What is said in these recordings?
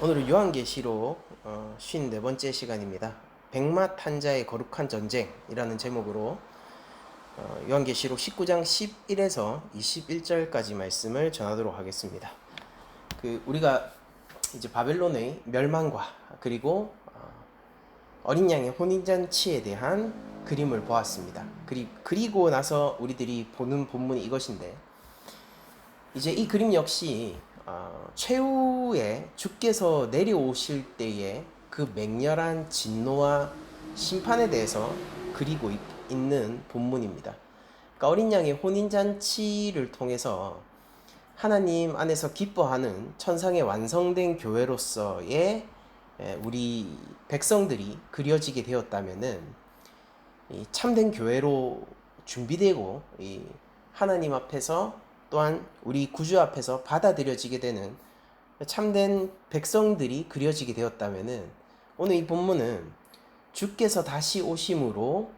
오늘은 요한계시록 54번째 시간입니다. 백마탄자의 거룩한 전쟁이라는 제목으로 요한계시록 19장 11에서 21절까지 말씀을 전하도록 하겠습니다. 우리가 이제 바벨론의 멸망과 그리고 어린 양의 혼인잔치에 대한 그림을 보았습니다. 그리고 나서 우리들이 보는 본문이 이것인데, 이제 이 그림 역시 최후에 주께서 내려오실 때의 그 맹렬한 진노와 심판에 대해서 그리고 있는 본문입니다. 그러니까 어린 양의 혼인잔치를 통해서 하나님 안에서 기뻐하는 천상의 완성된 교회로서의 우리 백성들이 그려지게 되었다면은 참된 교회로 준비되고 하나님 앞에서 또한 우리 구주 앞에서 받아들여지게 되는 참된 백성들이 그려지게 되었다면은, 오늘 이 본문은 주께서 다시 오심으로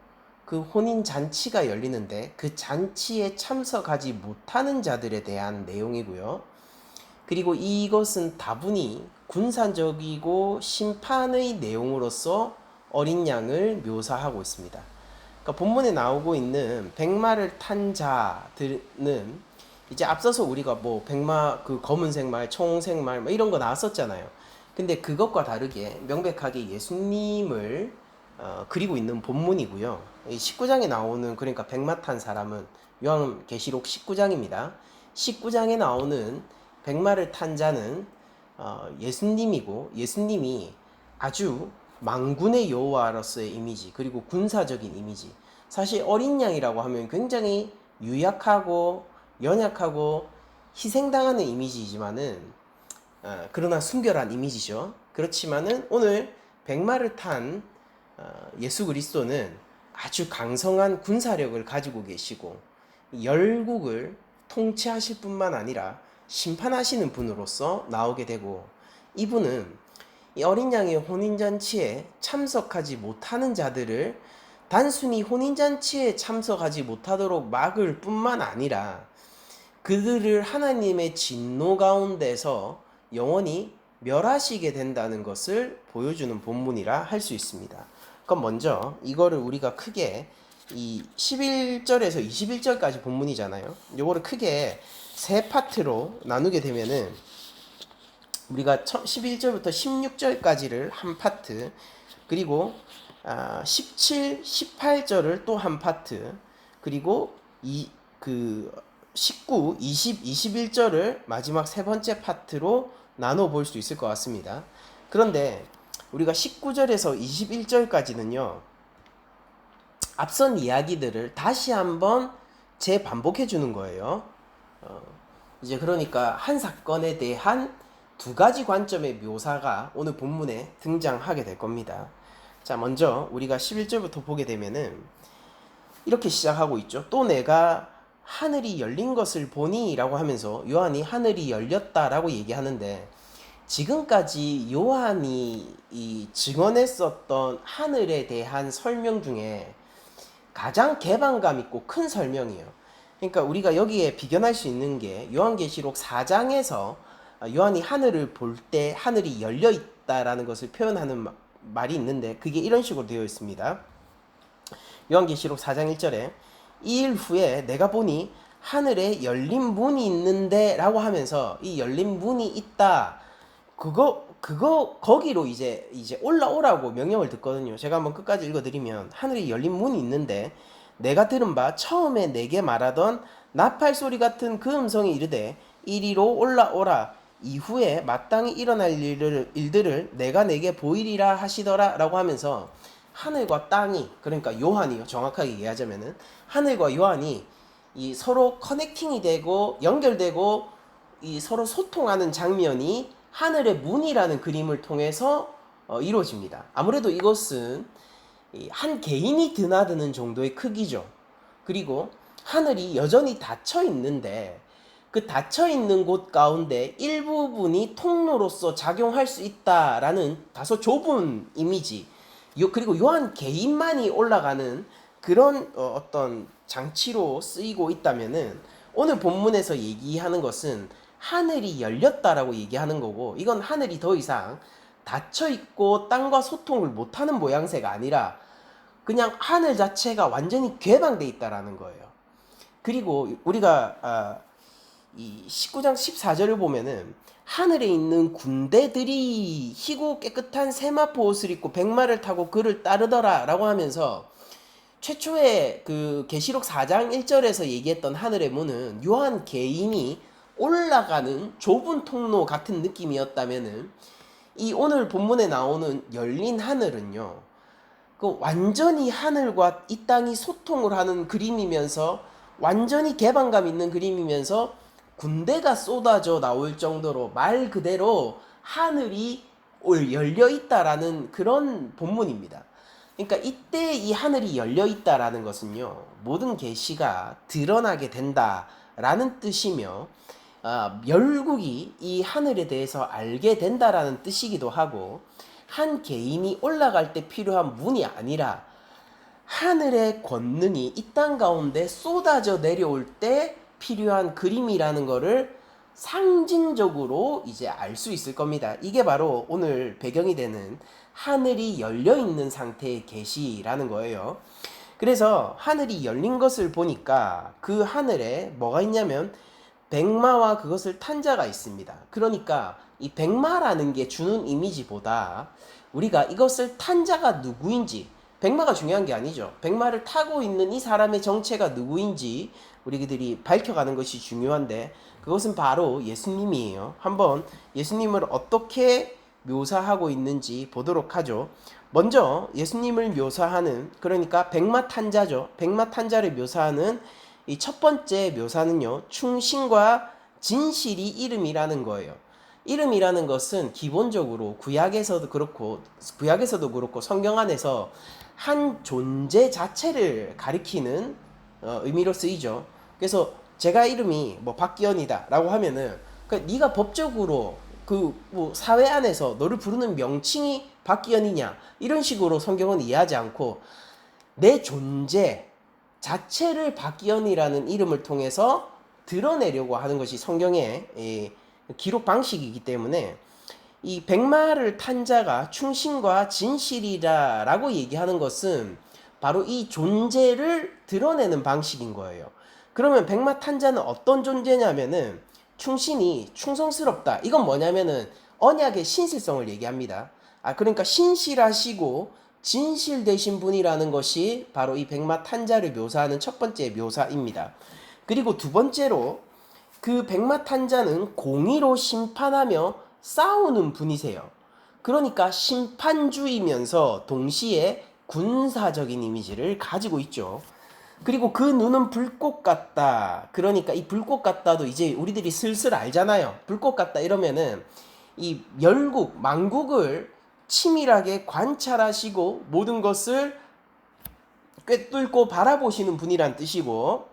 그 혼인 잔치가 열리는데 그 잔치에 참석하지 못하는 자들에 대한 내용이고요. 그리고 이것은 다분히 군사적이고 심판의 내용으로서 어린 양을 묘사하고 있습니다. 그러니까 본문에 나오고 있는 백마를 탄 자들은 이제 앞서서 우리가 뭐 백마, 그 검은색 말, 청색 말 뭐 이런 거 나왔었잖아요. 근데 그것과 다르게 명백하게 예수님을 그리고 있는 본문이고요. 이 19장에 나오는, 그러니까 백마 탄 사람은 요한계시록 19장입니다. 19장에 나오는 백마를 탄 자는 예수님이고, 예수님이 아주 망군의 여호와로서의 이미지, 그리고 군사적인 이미지. 사실 어린 양이라고 하면 굉장히 유약하고 연약하고 희생당하는 이미지이지만은 그러나 순결한 이미지죠. 그렇지만은 오늘 백마를 탄 예수 그리스도는 아주 강성한 군사력을 가지고 계시고 열국을 통치하실 뿐만 아니라 심판하시는 분으로서 나오게 되고, 이분은 이 어린 양의 혼인잔치에 참석하지 못하는 자들을 단순히 혼인잔치에 참석하지 못하도록 막을 뿐만 아니라 그들을 하나님의 진노 가운데서 영원히 멸하시게 된다는 것을 보여주는 본문이라 할 수 있습니다. 그럼 먼저 이거를 우리가 크게 이 11절에서 21절까지 본문이잖아요. 요거를 크게 세 파트로 나누게 되면은 우리가 11절부터 16절까지를 한 파트, 그리고 17, 18절을 또 한 파트, 그리고 19, 20, 21절을 마지막 세 번째 파트로 나눠 볼 수 있을 것 같습니다. 그런데 우리가 19절에서 21절까지는요, 앞선 이야기들을 다시 한번 재반복해 주는 거예요. 이제 그러니까 한 사건에 대한 두 가지 관점의 묘사가 오늘 본문에 등장하게 될 겁니다. 자, 먼저 우리가 11절부터 보게 되면은 이렇게 시작하고 있죠. 또 내가 하늘이 열린 것을 보니 라고 하면서 요한이 하늘이 열렸다라고 얘기하는데, 지금까지 요한이 증언했었던 하늘에 대한 설명 중에 가장 개방감 있고 큰 설명이에요. 그러니까 우리가 여기에 비견할 수 있는 게 요한계시록 4장에서 요한이 하늘을 볼 때 하늘이 열려 있다라는 것을 표현하는 말이 있는데, 그게 이런 식으로 되어 있습니다. 요한계시록 4장 1절에 이 일 후에 내가 보니 하늘에 열린 문이 있는데 라고 하면서, 이 열린 문이 있다, 거기로 이제 올라오라고 명령을 듣거든요. 제가 한번 끝까지 읽어드리면, 하늘에 열린 문이 있는데 내가 들은 바 처음에 내게 말하던 나팔 소리 같은 그 음성이 이르되 이리로 올라오라, 이후에 마땅히 일어날 일들을 내가 내게 보이리라 하시더라 라고 하면서, 하늘과 땅이, 그러니까 요한이요, 정확하게 얘기하자면은 하늘과 요한이 이 서로 커넥팅이 되고 연결되고 이 서로 소통하는 장면이 하늘의 문이라는 그림을 통해서 이루어집니다. 아무래도 이것은 한 개인이 드나드는 정도의 크기죠. 그리고 하늘이 여전히 닫혀 있는데 그 닫혀 있는 곳 가운데 일부분이 통로로서 작용할 수 있다라는 다소 좁은 이미지, 그리고 요한 개인만이 올라가는 그런 어떤 장치로 쓰이고 있다면은, 오늘 본문에서 얘기하는 것은 하늘이 열렸다라고 얘기하는 거고, 이건 하늘이 더 이상 닫혀 있고 땅과 소통을 못하는 모양새가 아니라 그냥 하늘 자체가 완전히 개방돼 있다라는 거예요. 그리고 우리가 이 19장 14절을 보면은 하늘에 있는 군대들이 희고 깨끗한 세마포 옷을 입고 백마를 타고 그를 따르더라 라고 하면서, 최초에 그 계시록 4장 1절에서 얘기했던 하늘의 문은 요한 개인이 올라가는 좁은 통로 같은 느낌이었다면은, 이 오늘 본문에 나오는 열린 하늘은요, 그 완전히 하늘과 이 땅이 소통을 하는 그림이면서 완전히 개방감 있는 그림이면서 군대가 쏟아져 나올 정도로 말 그대로 하늘이 열려 있다라는 그런 본문입니다. 그러니까 이때 이 하늘이 열려 있다라는 것은요, 모든 계시가 드러나게 된다라는 뜻이며, 열국이 이 하늘에 대해서 알게 된다라는 뜻이기도 하고, 한 개인이 올라갈 때 필요한 문이 아니라 하늘의 권능이 이 땅 가운데 쏟아져 내려올 때 필요한 그림이라는 거를 상징적으로 이제 알 수 있을 겁니다. 이게 바로 오늘 배경이 되는 하늘이 열려 있는 상태의 계시라는 거예요. 그래서 하늘이 열린 것을 보니까 그 하늘에 뭐가 있냐면 백마와 그것을 탄 자가 있습니다. 그러니까 이 백마라는 게 주는 이미지보다 우리가 이것을 탄 자가 누구인지, 백마가 중요한 게 아니죠. 백마를 타고 있는 이 사람의 정체가 누구인지 우리들이 밝혀가는 것이 중요한데, 그것은 바로 예수님이에요. 한번 예수님을 어떻게 묘사하고 있는지 보도록 하죠. 먼저 예수님을 묘사하는, 그러니까 백마 탄자죠. 백마 탄자를 묘사하는 이 첫 번째 묘사는요, 충신과 진실이 이름이라는 거예요. 이름이라는 것은 기본적으로 구약에서도 그렇고 성경 안에서 한 존재 자체를 가리키는 의미로 쓰이죠. 그래서 제가 이름이 뭐 박기현이다 라고 하면은 네가 법적으로 그 뭐 사회 안에서 너를 부르는 명칭이 박기현이냐, 이런 식으로 성경은 이해하지 않고 내 존재 자체를 박기현이라는 이름을 통해서 드러내려고 하는 것이 성경의 기록 방식이기 때문에, 이 백마를 탄 자가 충신과 진실이라라고 얘기하는 것은 바로 이 존재를 드러내는 방식인 거예요. 그러면 백마 탄 자는 어떤 존재냐면은, 충신이 충성스럽다. 이건 뭐냐면은 언약의 신실성을 얘기합니다. 그러니까 신실하시고 진실되신 분이라는 것이 바로 이 백마 탄 자를 묘사하는 첫 번째 묘사입니다. 그리고 두 번째로 그 백마 탄 자는 공의로 심판하며 싸우는 분이세요. 그러니까 심판주이면서 동시에 군사적인 이미지를 가지고 있죠. 그리고 그 눈은 불꽃 같다. 그러니까 이 불꽃 같다도 이제 우리들이 슬슬 알잖아요. 불꽃 같다 이러면은 이 열국, 만국을 치밀하게 관찰하시고 모든 것을 꿰뚫고 바라보시는 분이란 뜻이고,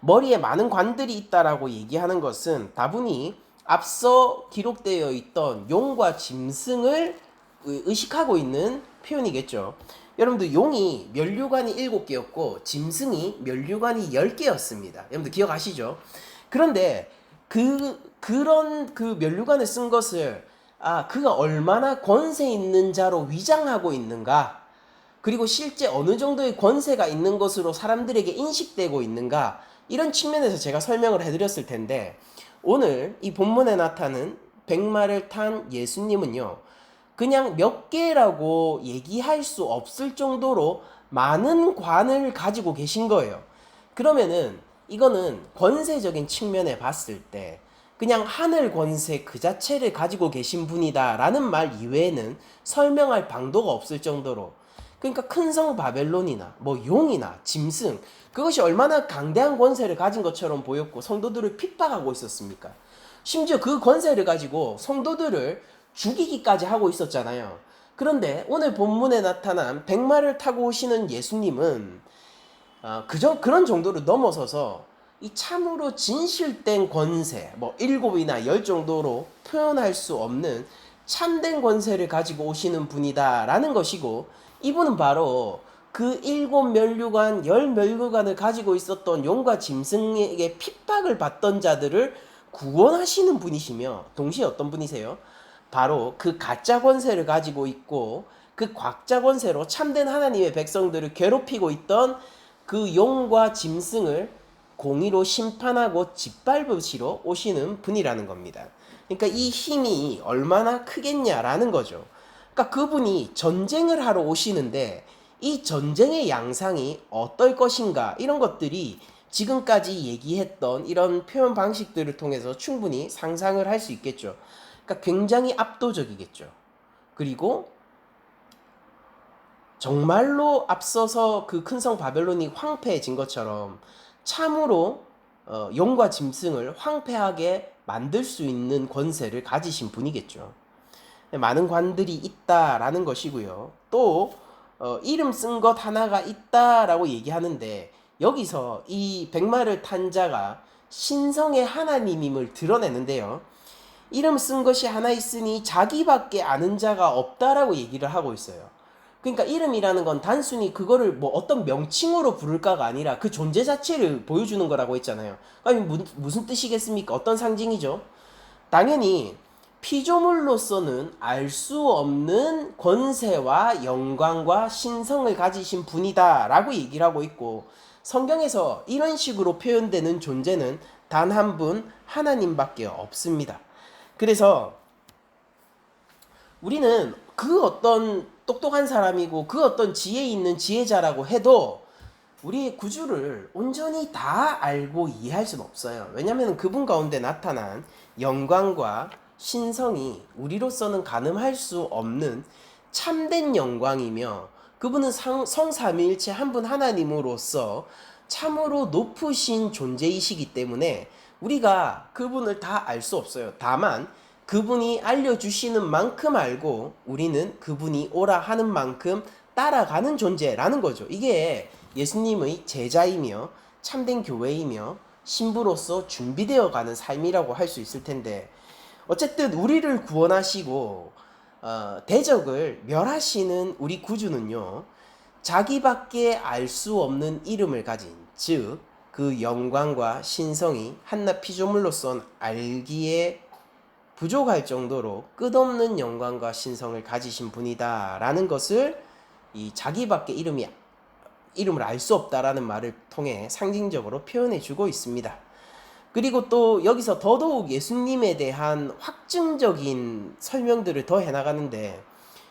머리에 많은 관들이 있다라고 얘기하는 것은 다분히 앞서 기록되어 있던 용과 짐승을 의식하고 있는 표현이겠죠. 여러분들, 용이 면류관이 7개였고 짐승이 면류관이 10개였습니다. 여러분들 기억하시죠? 그런데 그런 면류관을 쓴 것을 그가 얼마나 권세 있는 자로 위장하고 있는가, 그리고 실제 어느 정도의 권세가 있는 것으로 사람들에게 인식되고 있는가, 이런 측면에서 제가 설명을 해드렸을 텐데, 오늘 이 본문에 나타난 백마를 탄 예수님은요, 그냥 몇 개라고 얘기할 수 없을 정도로 많은 관을 가지고 계신 거예요. 그러면은 이거는 권세적인 측면에 봤을 때 그냥 하늘 권세 그 자체를 가지고 계신 분이다 라는 말 이외에는 설명할 방도가 없을 정도로, 그러니까 큰 성 바벨론이나 뭐 용이나 짐승, 그것이 얼마나 강대한 권세를 가진 것처럼 보였고 성도들을 핍박하고 있었습니까? 심지어 그 권세를 가지고 성도들을 죽이기까지 하고 있었잖아요. 그런데 오늘 본문에 나타난 백마를 타고 오시는 예수님은 그런 정도로 넘어서서 이 참으로 진실된 권세, 뭐 7이나 10 정도로 표현할 수 없는 참된 권세를 가지고 오시는 분이다라는 것이고, 이분은 바로 그 7 면류관, 10 면류관을 가지고 있었던 용과 짐승에게 핍박을 받던 자들을 구원하시는 분이시며 동시에 어떤 분이세요? 바로 그 가짜 권세를 가지고 있고 그 가짜 권세로 참된 하나님의 백성들을 괴롭히고 있던 그 용과 짐승을 공의로 심판하고 짓밟으시러 오시는 분이라는 겁니다. 그러니까 이 힘이 얼마나 크겠냐라는 거죠. 그러니까 그분이 전쟁을 하러 오시는데 이 전쟁의 양상이 어떨 것인가 이런 것들이 지금까지 얘기했던 이런 표현 방식들을 통해서 충분히 상상을 할 수 있겠죠. 그러니까 굉장히 압도적이겠죠. 그리고 정말로 앞서서 그 큰 성 바벨론이 황폐해진 것처럼 참으로 용과 짐승을 황폐하게 만들 수 있는 권세를 가지신 분이겠죠. 많은 관들이 있다라는 것이고요. 또 이름 쓴 것 하나가 있다라고 얘기하는데 여기서 이 백마를 탄 자가 신성의 하나님임을 드러내는데요. 이름 쓴 것이 하나 있으니 자기밖에 아는 자가 없다라고 얘기를 하고 있어요. 그러니까 이름이라는 건 단순히 그거를 뭐 어떤 명칭으로 부를까가 아니라 그 존재 자체를 보여주는 거라고 했잖아요. 아니 무슨 뜻이겠습니까? 어떤 상징이죠? 당연히 피조물로서는 알 수 없는 권세와 영광과 신성을 가지신 분이다라고 얘기를 하고 있고 성경에서 이런 식으로 표현되는 존재는 단 한 분 하나님밖에 없습니다. 그래서 우리는 그 어떤 똑똑한 사람이고 그 어떤 지혜 있는 지혜자라고 해도 우리의 구주를 온전히 다 알고 이해할 수는 없어요. 왜냐하면 그분 가운데 나타난 영광과 신성이 우리로서는 가늠할 수 없는 참된 영광이며 그분은 성삼위일체 한 분 하나님으로서 참으로 높으신 존재이시기 때문에 우리가 그분을 다 알 수 없어요. 다만 그분이 알려주시는 만큼 알고 우리는 그분이 오라 하는 만큼 따라가는 존재라는 거죠. 이게 예수님의 제자이며 참된 교회이며 신부로서 준비되어 가는 삶이라고 할 수 있을 텐데 어쨌든 우리를 구원하시고 대적을 멸하시는 우리 구주는요. 자기밖에 알 수 없는 이름을 가진 즉 그 영광과 신성이 한낱 피조물로선 알기에 부족할 정도로 끝없는 영광과 신성을 가지신 분이다라는 것을 이 자기밖에 이름을 알 수 없다라는 말을 통해 상징적으로 표현해 주고 있습니다. 그리고 또 여기서 더더욱 예수님에 대한 확증적인 설명들을 더 해나가는데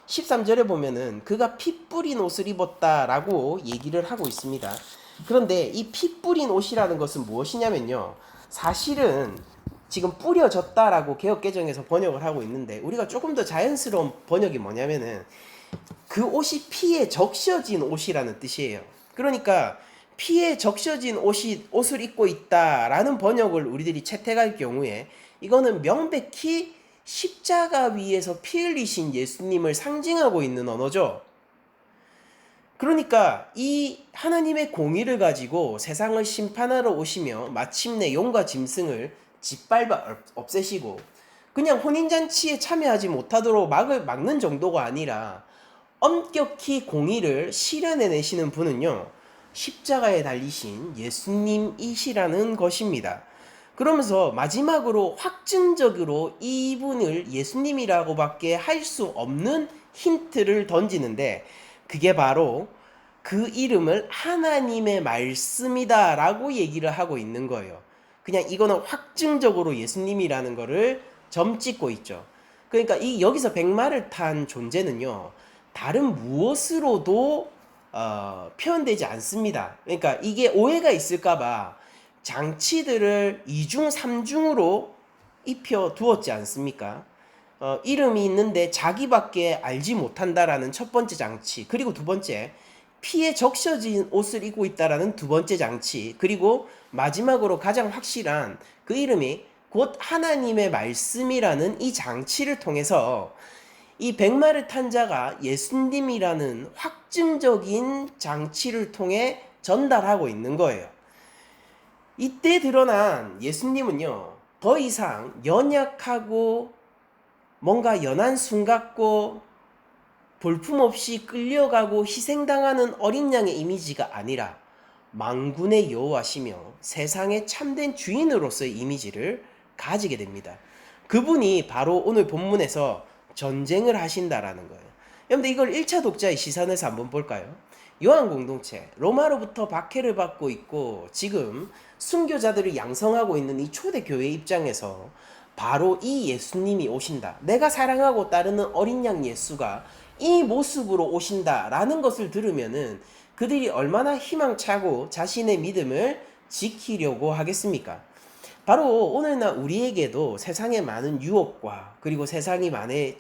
13절에 보면은 그가 피 뿌린 옷을 입었다라고 얘기를 하고 있습니다. 그런데 이 피 뿌린 옷이라는 것은 무엇이냐면요. 사실은 지금 뿌려졌다라고 개역개정에서 번역을 하고 있는데 우리가 조금 더 자연스러운 번역이 뭐냐면은 그 옷이 피에 적셔진 옷이라는 뜻이에요. 그러니까 피에 적셔진 옷을 입고 있다라는 번역을 우리들이 채택할 경우에 이거는 명백히 십자가 위에서 피 흘리신 예수님을 상징하고 있는 언어죠. 그러니까 이 하나님의 공의를 가지고 세상을 심판하러 오시며 마침내 용과 짐승을 짓밟아 없애시고 그냥 혼인잔치에 참여하지 못하도록 막는 정도가 아니라 엄격히 공의를 실현해내시는 분은요. 십자가에 달리신 예수님이시라는 것입니다. 그러면서 마지막으로 확증적으로 이분을 예수님이라고밖에 할 수 없는 힌트를 던지는데 그게 바로 그 이름을 하나님의 말씀이다 라고 얘기를 하고 있는 거예요. 그냥 이거는 확증적으로 예수님이라는 거를 점찍고 있죠. 그러니까 이 여기서 백마를 탄 존재는요. 다른 무엇으로도 표현되지 않습니다. 그러니까 이게 오해가 있을까봐 장치들을 2중, 3중으로 입혀 두었지 않습니까? 이름이 있는데 자기밖에 알지 못한다라는 첫 번째 장치, 그리고 두 번째, 피에 적셔진 옷을 입고 있다라는 두 번째 장치, 그리고 마지막으로 가장 확실한 그 이름이 곧 하나님의 말씀이라는 이 장치를 통해서 이 백마를 탄 자가 예수님이라는 확증적인 장치를 통해 전달하고 있는 거예요. 이때 드러난 예수님은요, 더 이상 연약하고 뭔가 연한 순 같고 볼품없이 끌려가고 희생당하는 어린 양의 이미지가 아니라 만군의 여호와시며 세상의 참된 주인으로서의 이미지를 가지게 됩니다. 그분이 바로 오늘 본문에서 전쟁을 하신다라는 거예요. 여러분들 이걸 1차 독자의 시선에서 한번 볼까요? 요한 공동체 로마로부터 박해를 받고 있고 지금 순교자들을 양성하고 있는 이 초대교회 입장에서 바로 이 예수님이 오신다, 내가 사랑하고 따르는 어린 양 예수가 이 모습으로 오신다라는 것을 들으면은 그들이 얼마나 희망차고 자신의 믿음을 지키려고 하겠습니까? 바로 오늘날 우리에게도 세상에 많은 유혹과 그리고 세상이 많이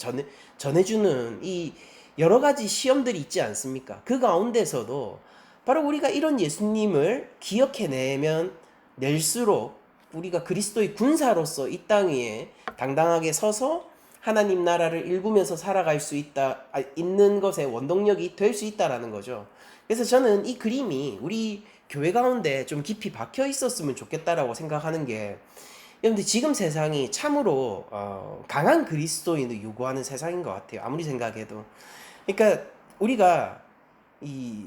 전해주는 이 여러 가지 시험들이 있지 않습니까? 그 가운데서도 바로 우리가 이런 예수님을 기억해내면 낼수록 우리가 그리스도의 군사로서 이 땅 위에 당당하게 서서 하나님 나라를 일구면서 살아갈 수 있는 것의 원동력이 될 수 있다라는 거죠. 그래서 저는 이 그림이 우리 교회 가운데 좀 깊이 박혀 있었으면 좋겠다라고 생각하는 게, 여러분들 지금 세상이 참으로 강한 그리스도인을 요구하는 세상인 것 같아요. 아무리 생각해도. 그러니까 우리가 이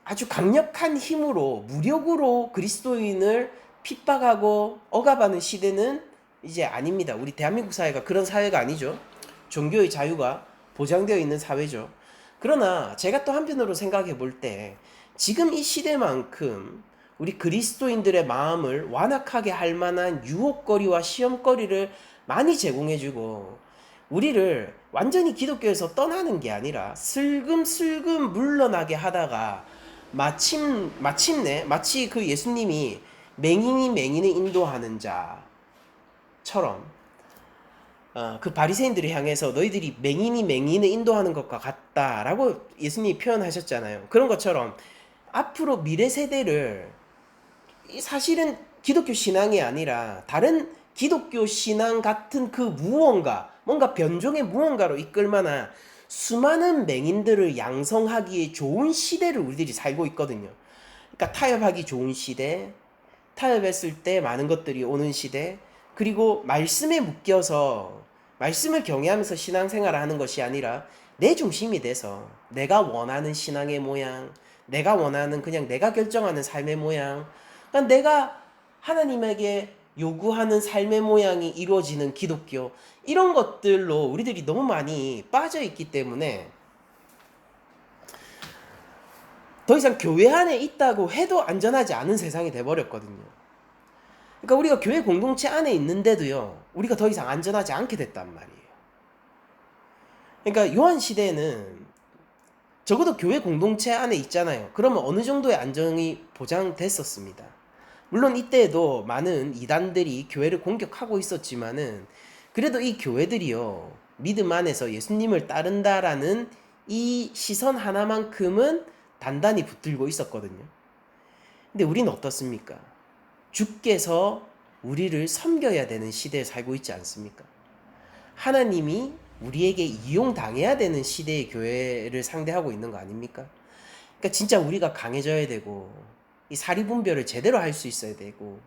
아주 강력한 힘으로 무력으로 그리스도인을 핍박하고 억압하는 시대는 이제 아닙니다. 우리 대한민국 사회가 그런 사회가 아니죠. 종교의 자유가 보장되어 있는 사회죠. 그러나 제가 또 한편으로 생각해 볼 때 지금 이 시대만큼 우리 그리스도인들의 마음을 완악하게 할 만한 유혹거리와 시험거리를 많이 제공해주고 우리를 완전히 기독교에서 떠나는 게 아니라 슬금슬금 물러나게 하다가 마침내 마치 그 예수님이 맹인이 맹인을 인도하는 자처럼 그 바리새인들을 향해서 너희들이 맹인이 맹인을 인도하는 것과 같다라고 예수님이 표현하셨잖아요. 그런 것처럼 앞으로 미래 세대를 사실은 기독교 신앙이 아니라 다른 기독교 신앙 같은 그 뭔가 변종의 무언가로 이끌 만한 수많은 맹인들을 양성하기에 좋은 시대를 우리들이 살고 있거든요. 그러니까 타협하기 좋은 시대, 타협했을 때 많은 것들이 오는 시대, 그리고 말씀에 묶여서 말씀을 경외하면서 신앙생활을 하는 것이 아니라 내 중심이 돼서 내가 원하는 신앙의 모양, 내가 원하는 그냥 내가 결정하는 삶의 모양, 그러니까 내가 하나님에게 요구하는 삶의 모양이 이루어지는 기독교, 이런 것들로 우리들이 너무 많이 빠져 있기 때문에 더 이상 교회 안에 있다고 해도 안전하지 않은 세상이 돼버렸거든요. 그러니까 우리가 교회 공동체 안에 있는데도요, 우리가 더 이상 안전하지 않게 됐단 말이에요. 그러니까 요한 시대에는 적어도 교회 공동체 안에 있잖아요. 그러면 어느 정도의 안정이 보장됐었습니다. 물론 이때에도 많은 이단들이 교회를 공격하고 있었지만은 그래도 이 교회들이요, 믿음 안에서 예수님을 따른다라는 이 시선 하나만큼은 단단히 붙들고 있었거든요. 근데 우리는 어떻습니까? 주께서 우리를 섬겨야 되는 시대에 살고 있지 않습니까? 하나님이 우리에게 이용당해야 되는 시대의 교회를 상대하고 있는 거 아닙니까? 그러니까 진짜 우리가 강해져야 되고 이 사리분별을 제대로 할 수 있어야 되고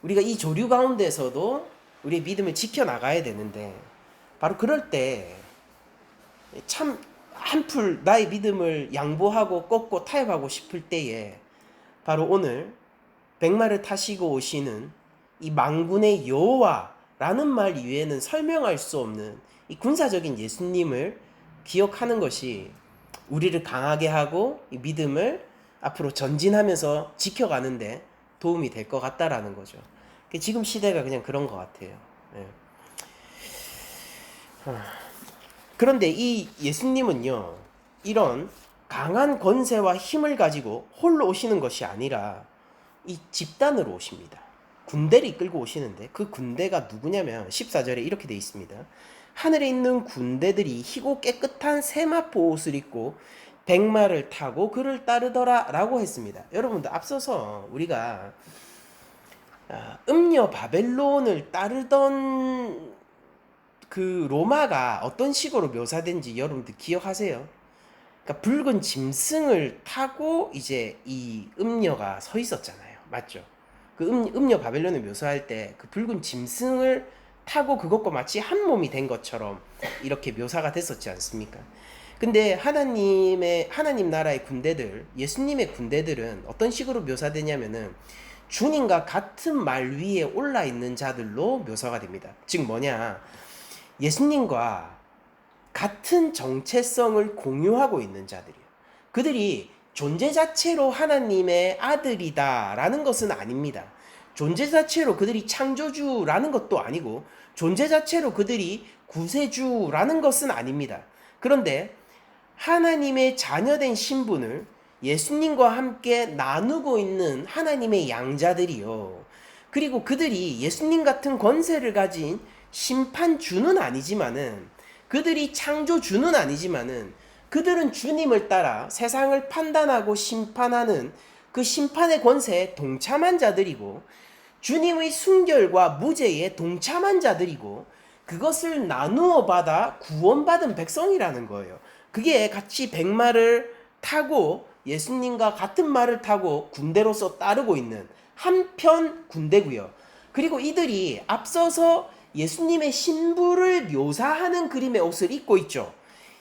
우리가 이 조류 가운데서도 우리의 믿음을 지켜나가야 되는데, 바로 그럴 때 참 한풀 나의 믿음을 양보하고 꺾고 타협하고 싶을 때에 바로 오늘 백마를 타시고 오시는 이 만군의 여호와라는 말 이외에는 설명할 수 없는 이 군사적인 예수님을 기억하는 것이 우리를 강하게 하고 이 믿음을 앞으로 전진하면서 지켜가는데 도움이 될 것 같다라는 거죠. 지금 시대가 그냥 그런 것 같아요. 네. 그런데 이 예수님은요, 이런 강한 권세와 힘을 가지고 홀로 오시는 것이 아니라 이 집단으로 오십니다. 군대를 이끌고 오시는데 그 군대가 누구냐면 14절에 이렇게 되어 있습니다. 하늘에 있는 군대들이 희고 깨끗한 세마포 옷을 입고 백마를 타고 그를 따르더라 라고 했습니다. 여러분들 앞서서 우리가 음녀 바벨론을 따르던 그 로마가 어떤 식으로 묘사된지 여러분들 기억하세요? 그러니까 붉은 짐승을 타고 이제 이 음녀가 서 있었잖아요. 맞죠? 그 음녀 바벨론을 묘사할 때 그 붉은 짐승을 타고 그것과 마치 한 몸이 된 것처럼 이렇게 묘사가 됐었지 않습니까? 근데 하나님 나라의 군대들, 예수님의 군대들은 어떤 식으로 묘사되냐면은 주님과 같은 말 위에 올라 있는 자들로 묘사가 됩니다. 즉 뭐냐? 예수님과 같은 정체성을 공유하고 있는 자들이에요. 그들이 존재 자체로 하나님의 아들이다라는 것은 아닙니다. 존재 자체로 그들이 창조주라는 것도 아니고 존재 자체로 그들이 구세주라는 것은 아닙니다. 그런데 하나님의 자녀된 신분을 예수님과 함께 나누고 있는 하나님의 양자들이요. 그리고 그들이 예수님 같은 권세를 가진 심판주는 아니지만은, 그들이 창조주는 아니지만은, 그들은 주님을 따라 세상을 판단하고 심판하는 그 심판의 권세에 동참한 자들이고, 주님의 순결과 무죄에 동참한 자들이고, 그것을 나누어 받아 구원받은 백성이라는 거예요. 그게 같이 백마를 타고 예수님과 같은 말을 타고 군대로서 따르고 있는 한편 군대고요. 그리고 이들이 앞서서 예수님의 신부를 묘사하는 그림의 옷을 입고 있죠.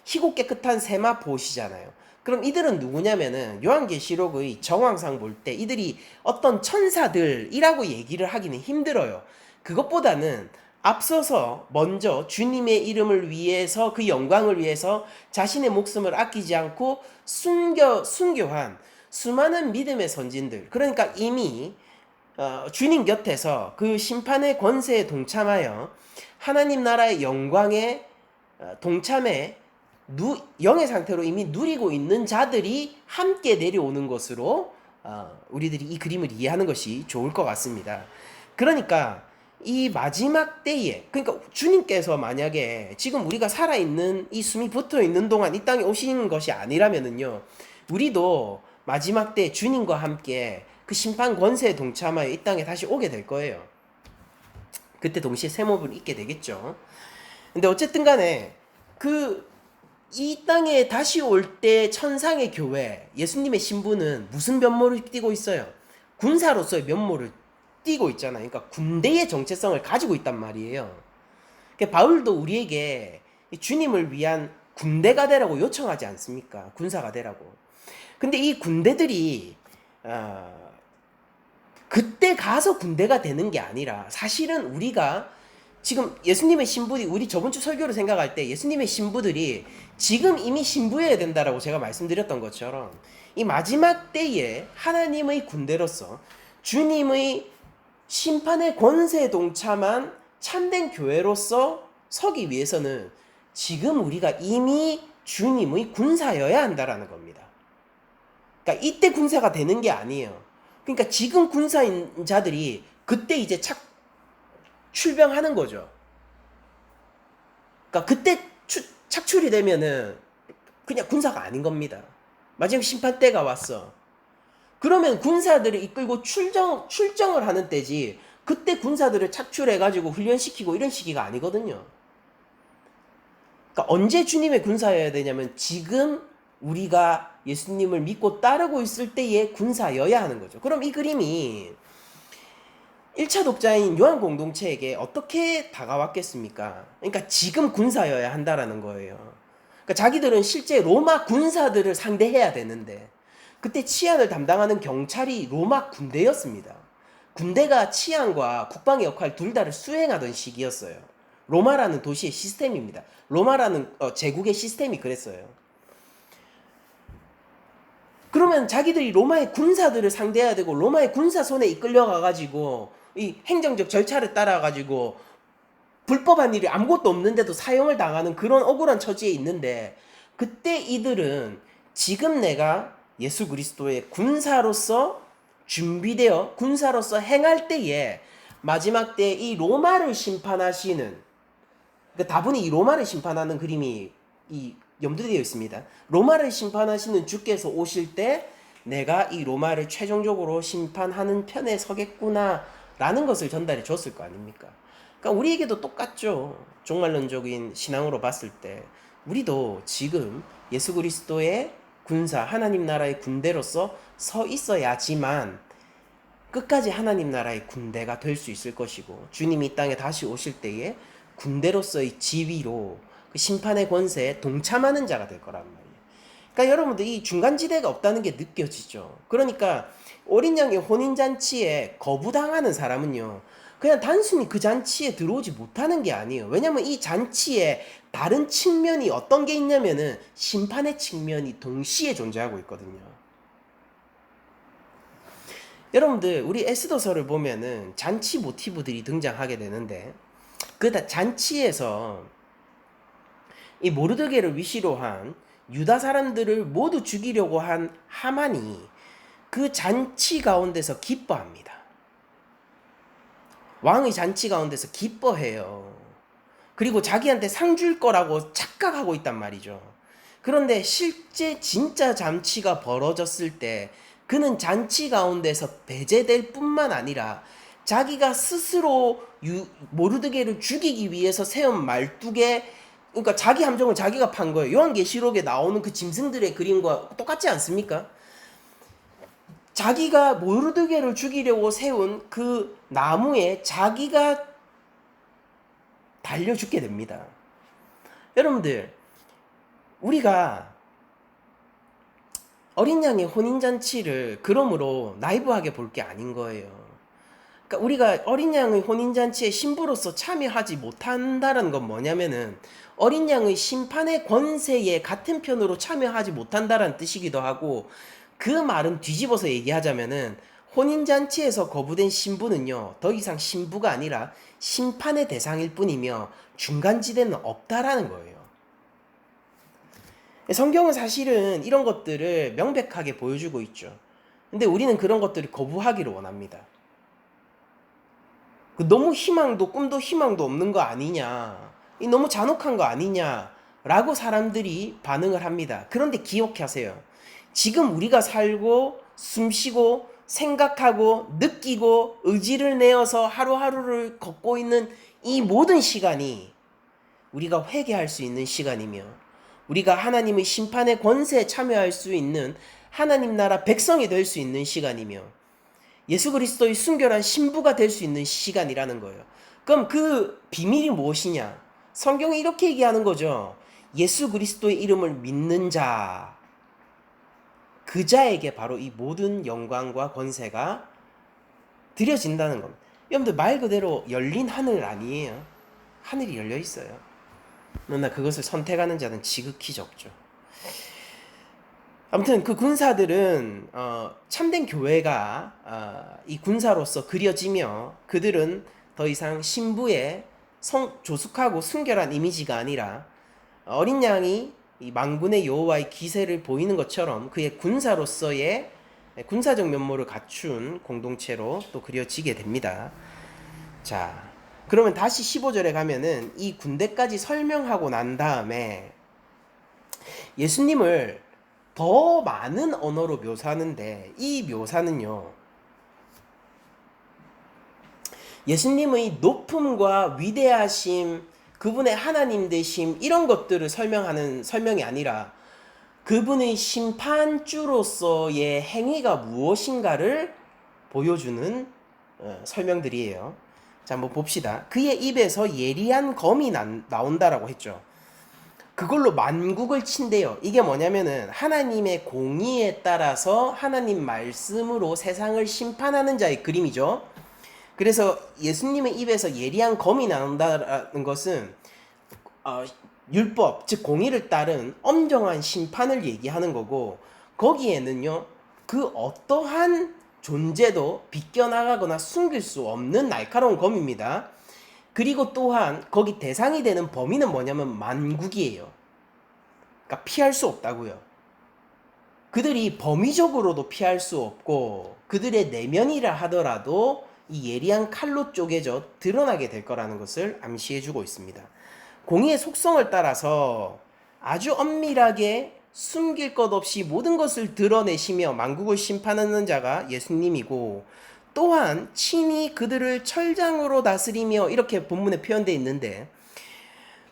희고 깨끗한 세마포시잖아요. 그럼 이들은 누구냐면은 요한계시록의 정황상 볼 때 이들이 어떤 천사들이라고 얘기를 하기는 힘들어요. 그것보다는 앞서서 먼저 주님의 이름을 위해서, 그 영광을 위해서 자신의 목숨을 아끼지 않고 순교한 수많은 믿음의 선진들, 그러니까 이미 주님 곁에서 그 심판의 권세에 동참하여 하나님 나라의 영광에 동참해 영의 상태로 이미 누리고 있는 자들이 함께 내려오는 것으로 우리들이 이 그림을 이해하는 것이 좋을 것 같습니다. 그러니까 이 마지막 때에, 그러니까 주님께서 만약에 지금 우리가 살아있는 이 숨이 붙어있는 동안 이 땅에 오신 것이 아니라면은요, 우리도 마지막 때 주님과 함께 그 심판 권세에 동참하여 이 땅에 다시 오게 될 거예요. 그때 동시에 새 몸을 입게 되겠죠. 근데 어쨌든 간에 이 땅에 다시 올 때 천상의 교회, 예수님의 신부는 무슨 면모를 띠고 있어요? 군사로서의 면모를 띠고 있잖아요. 그러니까 군대의 정체성을 가지고 있단 말이에요. 그러니까 바울도 우리에게 주님을 위한 군대가 되라고 요청하지 않습니까? 군사가 되라고. 근데 이 군대들이 그때 가서 군대가 되는 게 아니라, 사실은 우리가 지금 예수님의 신부들이, 우리 저번주 설교를 생각할 때 예수님의 신부들이 지금 이미 신부여야 된다라고 제가 말씀드렸던 것처럼, 이 마지막 때에 하나님의 군대로서 주님의 심판의 권세에 동참한 참된 교회로서 서기 위해서는 지금 우리가 이미 주님의 군사여야 한다라는 겁니다. 그러니까 이때 군사가 되는 게 아니에요. 그러니까 지금 군사인 자들이 그때 이제 출병하는 거죠. 그러니까 그때 착출이 되면은 그냥 군사가 아닌 겁니다. 마지막 심판 때가 왔어. 그러면 군사들을 이끌고 출정을 하는 때지, 그때 군사들을 착출해가지고 훈련시키고 이런 시기가 아니거든요. 그러니까 언제 주님의 군사여야 되냐면 지금 우리가 예수님을 믿고 따르고 있을 때의 군사여야 하는 거죠. 그럼 이 그림이 1차 독자인 요한 공동체에게 어떻게 다가왔겠습니까? 그러니까 지금 군사여야 한다라는 거예요. 그러니까 자기들은 실제 로마 군사들을 상대해야 되는데, 그때 치안을 담당하는 경찰이 로마 군대였습니다. 군대가 치안과 국방의 역할 둘 다를 수행하던 시기였어요. 로마라는 도시의 시스템입니다. 로마라는 제국의 시스템이 그랬어요. 그러면 자기들이 로마의 군사들을 상대해야 되고, 로마의 군사 손에 이끌려가가지고 이 행정적 절차를 따라가지고 불법한 일이 아무것도 없는데도 사형을 당하는 그런 억울한 처지에 있는데, 그때 이들은 지금 내가 예수 그리스도의 군사로서 준비되어 군사로서 행할 때에 마지막 때 이 로마를 심판하시는, 그러니까 다분히 이 로마를 심판하는 그림이 염두되어 있습니다. 로마를 심판하시는 주께서 오실 때 내가 이 로마를 최종적으로 심판하는 편에 서겠구나 라는 것을 전달해 줬을 거 아닙니까? 그러니까 우리에게도 똑같죠. 종말론적인 신앙으로 봤을 때 우리도 지금 예수 그리스도의 군사, 하나님 나라의 군대로서 서 있어야지만 끝까지 하나님 나라의 군대가 될 수 있을 것이고, 주님이 이 땅에 다시 오실 때에 군대로서의 지위로 그 심판의 권세에 동참하는 자가 될 거란 말이에요. 그러니까 여러분들 이 중간지대가 없다는 게 느껴지죠. 그러니까 어린 양의 혼인잔치에 거부당하는 사람은요, 그냥 단순히 그 잔치에 들어오지 못하는 게 아니에요. 왜냐면 이 잔치에 다른 측면이 어떤 게 있냐면은 심판의 측면이 동시에 존재하고 있거든요. 여러분들, 우리 에스더서를 보면은 잔치 모티브들이 등장하게 되는데, 그 잔치에서 이 모르드게를 위시로 한 유다 사람들을 모두 죽이려고 한 하만이 그 잔치 가운데서 기뻐합니다. 왕의 잔치 가운데서 기뻐해요. 그리고 자기한테 상 줄 거라고 착각하고 있단 말이죠. 그런데 실제 진짜 잔치가 벌어졌을 때 그는 잔치 가운데서 배제될 뿐만 아니라 자기가 스스로 모르드게를 죽이기 위해서 세운 말뚝에, 그러니까 자기 함정을 자기가 판 거예요. 요한계시록에 나오는 그 짐승들의 그림과 똑같지 않습니까? 자기가 모르드게를 죽이려고 세운 그 나무에 자기가 달려 죽게 됩니다. 여러분들, 우리가 어린 양의 혼인잔치를 그러므로 나이브하게 볼 게 아닌 거예요. 그러니까 우리가 어린 양의 혼인잔치에 신부로서 참여하지 못한다는 건 뭐냐면은 어린 양의 심판의 권세에 같은 편으로 참여하지 못한다는 뜻이기도 하고, 그 말은 뒤집어서 얘기하자면은 혼인잔치에서 거부된 신부는요, 더 이상 신부가 아니라 심판의 대상일 뿐이며 중간지대는 없다라는 거예요. 성경은 사실은 이런 것들을 명백하게 보여주고 있죠. 근데 우리는 그런 것들을 거부하기를 원합니다. 너무 희망도 꿈도 희망도 없는 거 아니냐, 너무 잔혹한 거 아니냐라고 사람들이 반응을 합니다. 그런데 기억하세요. 지금 우리가 살고 숨쉬고 생각하고 느끼고 의지를 내어서 하루하루를 걷고 있는 이 모든 시간이 우리가 회개할 수 있는 시간이며, 우리가 하나님의 심판의 권세에 참여할 수 있는 하나님 나라 백성이 될 수 있는 시간이며, 예수 그리스도의 순결한 신부가 될 수 있는 시간이라는 거예요. 그럼 그 비밀이 무엇이냐? 성경이 이렇게 얘기하는 거죠. 예수 그리스도의 이름을 믿는 자, 그 자에게 바로 이 모든 영광과 권세가 드려진다는 겁니다. 여러분들, 말 그대로 열린 하늘 아니에요. 하늘이 열려 있어요. 그러나 그것을 선택하는 자는 지극히 적죠. 아무튼 그 군사들은 참된 교회가 이 군사로서 그려지며, 그들은 더 이상 신부의 조숙하고 순결한 이미지가 아니라 어린 양이 이 만군의 여호와의 기세를 보이는 것처럼 그의 군사로서의 군사적 면모를 갖춘 공동체로 또 그려지게 됩니다. 자, 그러면 다시 15절에 가면은 이 군대까지 설명하고 난 다음에 예수님을 더 많은 언어로 묘사하는데, 이 묘사는요, 예수님의 높음과 위대하심, 그분의 하나님 되심, 이런 것들을 설명하는 설명이 아니라 그분의 심판주로서의 행위가 무엇인가를 보여주는 설명들이에요. 자, 한번 봅시다. 그의 입에서 예리한 검이 나온다라고 했죠. 그걸로 만국을 친대요. 이게 뭐냐면은 하나님의 공의에 따라서 하나님 말씀으로 세상을 심판하는 자의 그림이죠. 그래서 예수님의 입에서 예리한 검이 나온다는 것은 율법, 즉 공의를 따른 엄정한 심판을 얘기하는 거고, 거기에는요, 그 어떠한 존재도 비껴나가거나 숨길 수 없는 날카로운 검입니다. 그리고 또한 거기 대상이 되는 범위는 뭐냐면 만국이에요. 그러니까 피할 수 없다고요. 그들이 범위적으로도 피할 수 없고, 그들의 내면이라 하더라도 이 예리한 칼로 쪼개져 드러나게 될 거라는 것을 암시해주고 있습니다. 공의의 속성을 따라서 아주 엄밀하게 숨길 것 없이 모든 것을 드러내시며 만국을 심판하는 자가 예수님이고, 또한 친히 그들을 철장으로 다스리며, 이렇게 본문에 표현되어 있는데,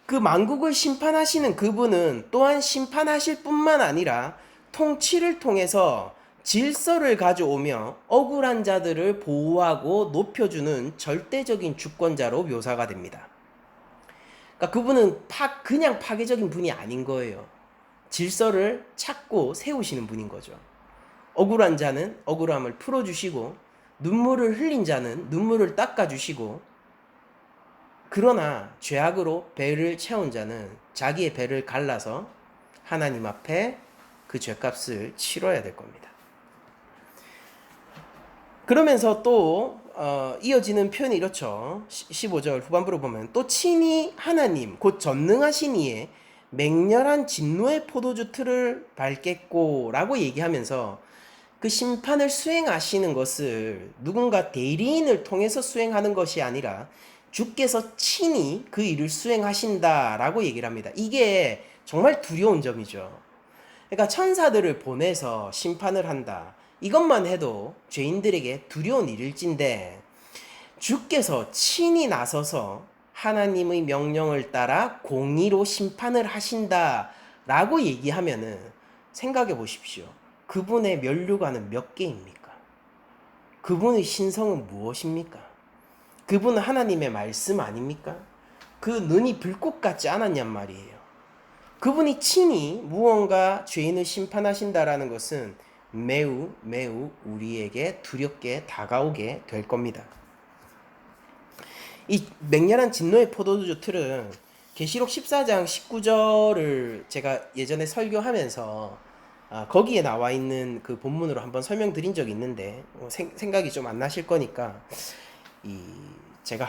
그 만국을 심판하시는 그분은 또한 심판하실 뿐만 아니라 통치를 통해서 질서를 가져오며 억울한 자들을 보호하고 높여주는 절대적인 주권자로 묘사가 됩니다. 그러니까 그분은 그냥 파괴적인 분이 아닌 거예요. 질서를 찾고 세우시는 분인 거죠. 억울한 자는 억울함을 풀어주시고 눈물을 흘린 자는 눈물을 닦아주시고 그러나 죄악으로 배를 채운 자는 자기의 배를 갈라서 하나님 앞에 그 죄값을 치러야 될 겁니다. 그러면서 또 이어지는 표현이 이렇죠. 15절 후반부로 보면 또 친히 하나님 곧 전능하신 이의 맹렬한 진노의 포도주 틀을 밟겠고 라고 얘기하면서 그 심판을 수행하시는 것을 누군가 대리인을 통해서 수행하는 것이 아니라 주께서 친히 그 일을 수행하신다라고 얘기를 합니다. 이게 정말 두려운 점이죠. 그러니까 천사들을 보내서 심판을 한다. 이것만 해도 죄인들에게 두려운 일일진데 주께서 친히 나서서 하나님의 명령을 따라 공의로 심판을 하신다라고 얘기하면은 생각해 보십시오. 그분의 면류관은 몇 개입니까? 그분의 신성은 무엇입니까? 그분은 하나님의 말씀 아닙니까? 그 눈이 불꽃 같지 않았냔 말이에요. 그분이 친히 무언가 죄인을 심판하신다라는 것은 매우 우리에게 두렵게 다가오게 될 겁니다. 이 맹렬한 진노의 포도주 틀은 계시록 14장 19절을 제가 예전에 설교하면서 거기에 나와 있는 그 본문으로 한번 설명드린 적이 있는데 생각이 좀 안 나실 거니까 제가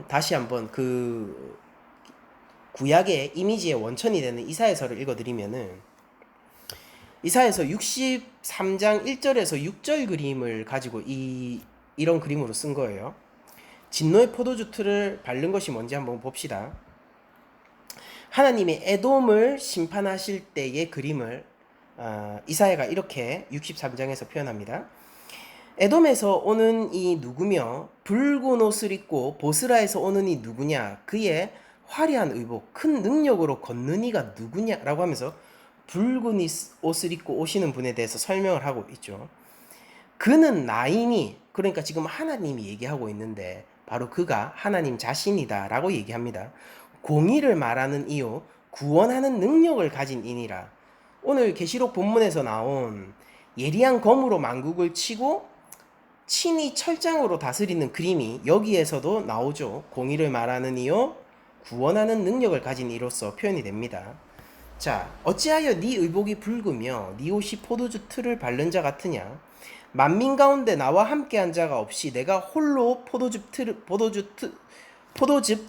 다시 한번 그 구약의 이미지의 원천이 되는 이사야서를 읽어드리면은 이사야서 63장 1절에서 6절 그림을 가지고 이런 그림으로 쓴 거예요. 진노의 포도주 틀을 밟는 것이 뭔지 한번 봅시다. 하나님이 에돔을 심판하실 때의 그림을 이사야가 이렇게 63장에서 표현합니다. 에돔에서 오는 이 누구며 붉은 옷을 입고 보스라에서 오는 이 누구냐 그의 화려한 의복 큰 능력으로 걷는 이가 누구냐라고 하면서 붉은 옷을 입고 오시는 분에 대해서 설명을 하고 있죠. 그는 나이니 그러니까 지금 하나님이 얘기하고 있는데 바로 그가 하나님 자신이다 라고 얘기합니다. 공의를 말하는 이요 구원하는 능력을 가진 이니라. 오늘 계시록 본문에서 나온 예리한 검으로 만국을 치고 친히 철장으로 다스리는 그림이 여기에서도 나오죠. 공의를 말하는 이요 구원하는 능력을 가진 이로서 표현이 됩니다. 자, 어찌하여 네 의복이 붉으며 네 옷이 포도주 틀을 밟는 자 같으냐? 만민 가운데 나와 함께한 자가 없이 내가 홀로 포도즙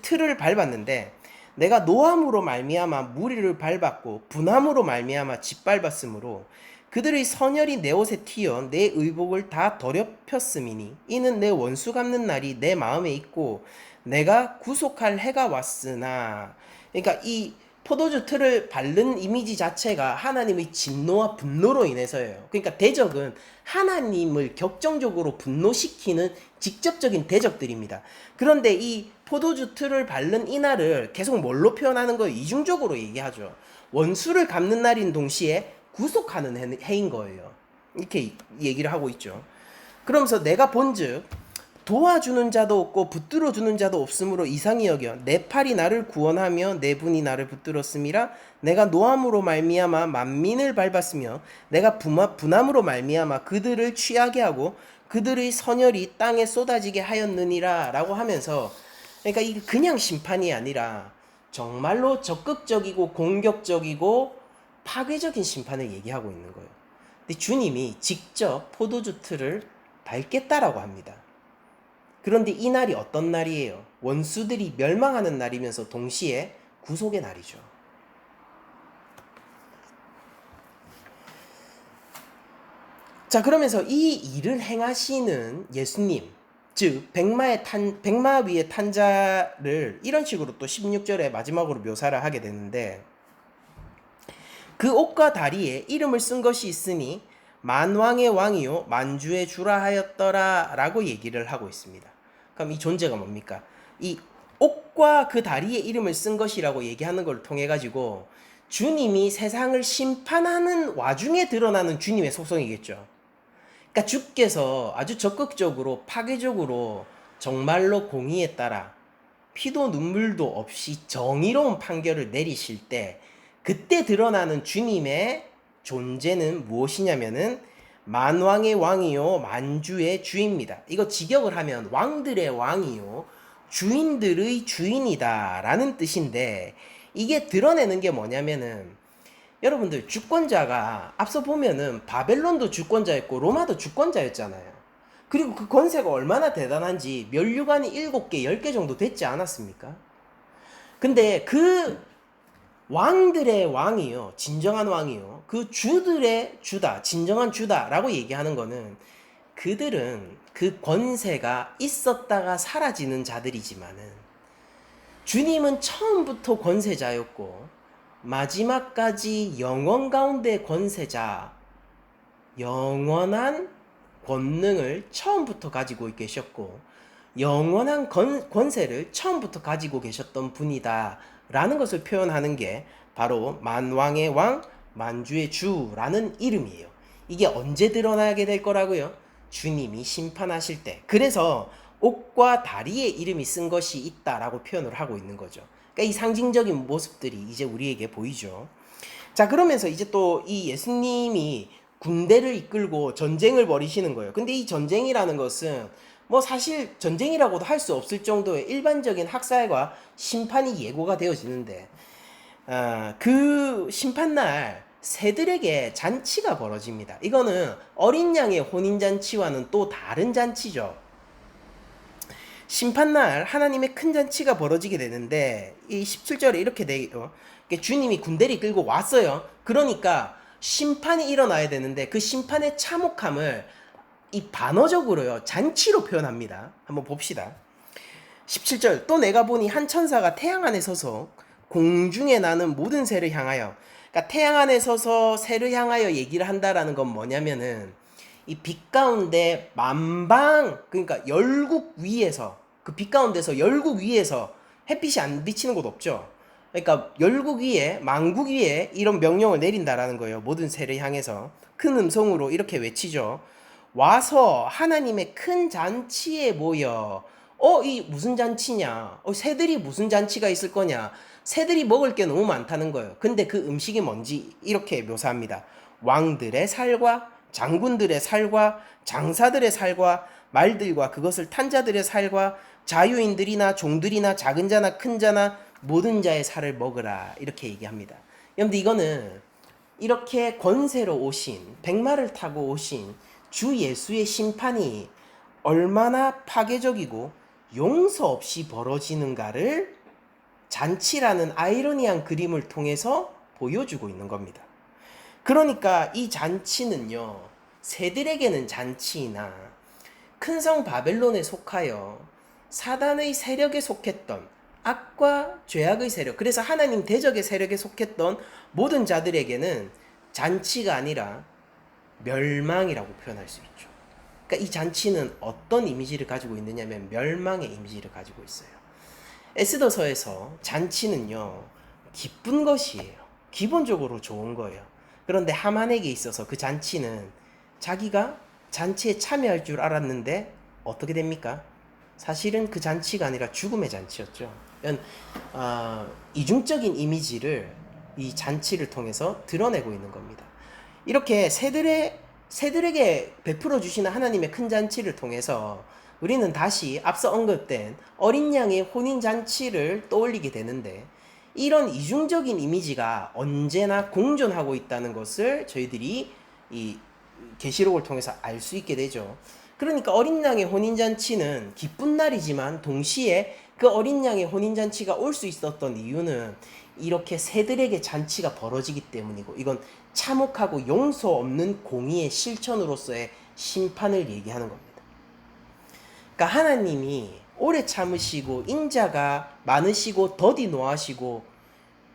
틀을 밟았는데 내가 노함으로 말미암아 무리를 밟았고 분함으로 말미암아 짓밟았으므로 그들의 선열이 내 옷에 튀어 내 의복을 다 더럽혔음이니 이는 내 원수 갚는 날이 내 마음에 있고 내가 구속할 해가 왔으나. 그러니까 이 포도주 틀을 밟는 이미지 자체가 하나님의 진노와 분노로 인해서예요. 그러니까 대적은 하나님을 격정적으로 분노시키는 직접적인 대적들입니다. 그런데 이 포도주 틀을 밟는 이날을 계속 뭘로 표현하는 거예요? 이중적으로 얘기하죠. 원수를 갚는 날인 동시에 구속하는 해인 거예요. 이렇게 얘기를 하고 있죠. 그러면서 내가 본즉 도와주는 자도 없고 붙들어주는 자도 없으므로 이상히 여겨 내 팔이 나를 구원하며 내 분이 나를 붙들었음이라. 내가 노함으로 말미암아 만민을 밟았으며 내가 분함으로 말미암아 그들을 취하게 하고 그들의 선열이 땅에 쏟아지게 하였느니라 라고 하면서, 그러니까 이게 그냥 심판이 아니라 정말로 적극적이고 공격적이고 파괴적인 심판을 얘기하고 있는 거예요. 근데 주님이 직접 포도주 틀을 밟겠다라고 합니다. 그런데 이 날이 어떤 날이에요? 원수들이 멸망하는 날이면서 동시에 구속의 날이죠. 자, 그러면서 이 일을 행하시는 예수님, 즉 백마 위에 탄 자를 이런 식으로 또 16절에 마지막으로 묘사를 하게 되는데, 그 옷과 다리에 이름을 쓴 것이 있으니 만왕의 왕이요 만주의 주라 하였더라 라고 얘기를 하고 있습니다. 그럼 이 존재가 뭡니까? 이 옷과 그 다리에 이름을 쓴 것이라고 얘기하는 걸 통해 가지고 주님이 세상을 심판하는 와중에 드러나는 주님의 속성이겠죠. 그러니까 주께서 아주 적극적으로 파괴적으로 정말로 공의에 따라 피도 눈물도 없이 정의로운 판결을 내리실 때 그때 드러나는 주님의 존재는 무엇이냐면은 만왕의 왕이요 만주의 주입니다. 이거 직역을 하면 왕들의 왕이요 주인들의 주인이다 라는 뜻인데, 이게 드러내는 게 뭐냐면은, 여러분들 주권자가 앞서 보면은 바벨론도 주권자였고 로마도 주권자였잖아요. 그리고 그 권세가 얼마나 대단한지 면류관이 7개, 10개 정도 됐지 않았습니까? 근데 그 왕들의 왕이요, 진정한 왕이요, 그 주들의 주다, 진정한 주다라고 얘기하는 거는, 그들은 그 권세가 있었다가 사라지는 자들이지만은 주님은 처음부터 권세자였고 마지막까지 영원 가운데 권세자, 영원한 권능을 처음부터 가지고 계셨고 영원한 권세를 처음부터 가지고 계셨던 분이다 라는 것을 표현하는 게 바로 만왕의 왕 만주의 주라는 이름이에요. 이게 언제 드러나게 될 거라고요? 주님이 심판하실 때. 그래서 옥과 다리에 이름이 쓴 것이 있다라고 표현을 하고 있는 거죠. 그러니까 이 상징적인 모습들이 이제 우리에게 보이죠. 자, 그러면서 이제 또 이 예수님이 군대를 이끌고 전쟁을 벌이시는 거예요. 근데 이 전쟁이라는 것은 뭐 사실 전쟁이라고도 할 수 없을 정도의 일반적인 학살과 심판이 예고가 되어지는데, 그 심판날 새들에게 잔치가 벌어집니다. 이거는 어린 양의 혼인잔치와는 또 다른 잔치죠. 심판날 하나님의 큰 잔치가 벌어지게 되는데, 이 17절에 이렇게 돼요. 주님이 군대를 이끌고 왔어요. 그러니까 심판이 일어나야 되는데 그 심판의 참혹함을 이 반어적으로요, 잔치로 표현합니다. 한번 봅시다. 17절, 또 내가 보니 한 천사가 태양 안에 서서 공중에 나는 모든 새를 향하여, 그러니까 태양 안에 서서 새를 향하여 얘기를 한다라는 건 뭐냐면은, 이 빛 가운데 만방, 그러니까 열국 위에서, 그 빛 가운데서 열국 위에서 햇빛이 안 비치는 곳 없죠. 그러니까 열국 위에, 만국 위에 이런 명령을 내린다라는 거예요. 모든 새를 향해서 큰 음성으로 이렇게 외치죠. 와서 하나님의 큰 잔치에 모여. 이 무슨 잔치냐? 새들이 무슨 잔치가 있을 거냐? 새들이 먹을 게 너무 많다는 거예요. 근데 그 음식이 뭔지 이렇게 묘사합니다. 왕들의 살과 장군들의 살과 장사들의 살과 말들과 그것을 탄 자들의 살과 자유인들이나 종들이나 작은 자나 큰 자나 모든 자의 살을 먹으라, 이렇게 얘기합니다. 그런데 이거는 이렇게 권세로 오신, 백마를 타고 오신 주 예수의 심판이 얼마나 파괴적이고 용서 없이 벌어지는가를 잔치라는 아이러니한 그림을 통해서 보여주고 있는 겁니다. 그러니까 이 잔치는요, 새들에게는 잔치이나 큰 성 바벨론에 속하여 사단의 세력에 속했던 악과 죄악의 세력, 그래서 하나님 대적의 세력에 속했던 모든 자들에게는 잔치가 아니라 멸망이라고 표현할 수 있죠. 그러니까 이 잔치는 어떤 이미지를 가지고 있느냐면 멸망의 이미지를 가지고 있어요. 에스더서에서 잔치는요, 기쁜 것이에요. 기본적으로 좋은 거예요. 그런데 하만에게 있어서 그 잔치는 자기가 잔치에 참여할 줄 알았는데 어떻게 됩니까? 사실은 그 잔치가 아니라 죽음의 잔치였죠. 이중적인 이미지를 이 잔치를 통해서 드러내고 있는 겁니다. 이렇게 새들에게 베풀어 주시는 하나님의 큰 잔치를 통해서 우리는 다시 앞서 언급된 어린 양의 혼인 잔치를 떠올리게 되는데, 이런 이중적인 이미지가 언제나 공존하고 있다는 것을 저희들이 이 계시록을 통해서 알 수 있게 되죠. 그러니까 어린 양의 혼인 잔치는 기쁜 날이지만 동시에 그 어린 양의 혼인 잔치가 올 수 있었던 이유는 이렇게 새들에게 잔치가 벌어지기 때문이고, 이건 참혹하고 용서 없는 공의의 실천으로서의 심판을 얘기하는 겁니다. 그러니까 하나님이 오래 참으시고 인자가 많으시고 더디 노하시고